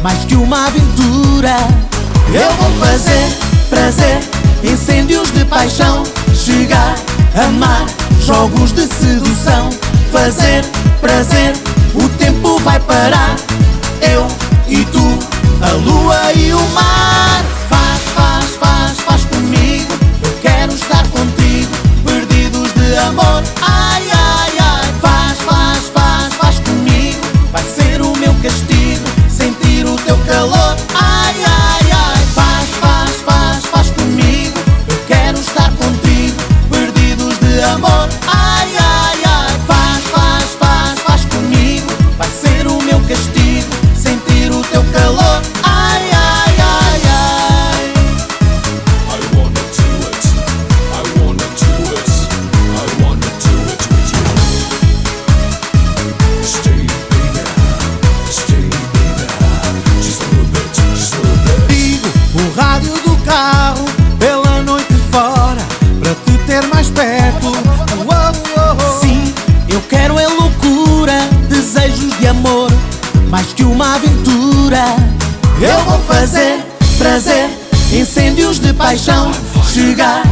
mais que uma aventura. Eu vou fazer prazer, incêndios de paixão, chegar, amar, jogos de sedução. Fazer prazer, o tempo vai parar. Eu e tu, a lua e o mar. Faz comigo, eu quero estar contigo, perdidos de amor. Ai, ai, ai. Faz comigo, vai ser o meu castigo, sentir o teu calor. Ai, ai, ai. Faz comigo, eu quero estar contigo, perdidos de amor. Ai, ai, ai. Faz comigo, vai ser o meu castigo, sentir o teu calor. Ai, ai, ai, ai. I wanna do it, I wanna do it, I wanna do it with you. Stay baby, just a little bit, just a little bit. Ligo o rádio do carro pela noite fora, para te ter mais perto. Sim, eu quero é loucura, desejos de amor, mais que uma aventura. Eu vou fazer prazer, incêndios de paixão, chegar,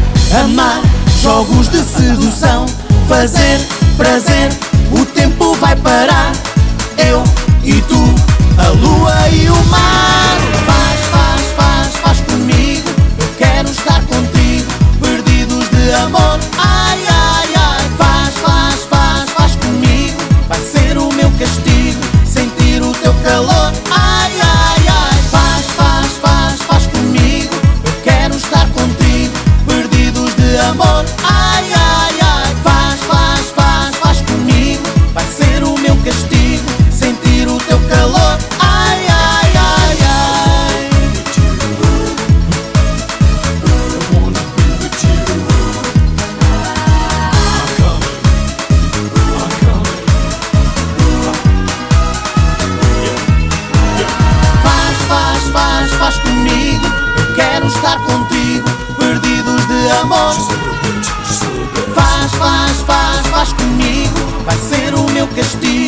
amar, jogos de sedução. Fazer prazer, o tempo vai parar. Eu e tu, a lua e o mar. Faz comigo, eu quero estar contigo, perdidos de amor. Ai, ai, ai. Faz comigo, vai ser o meu castigo, sentir o teu calor. Ai, ai, ai. Faz comigo, eu quero estar contigo, perdidos de amor. Ai, ai, ai. Faz comigo, vai ser o meu castigo, sentir o teu calor. Ai, ai, ai, ai. I wanna be with you. I'm coming. Faz comigo, eu quero estar contigo, perdidos de amor. Just a little bit, just a little bit. Faz comigo, vai ser o meu castigo,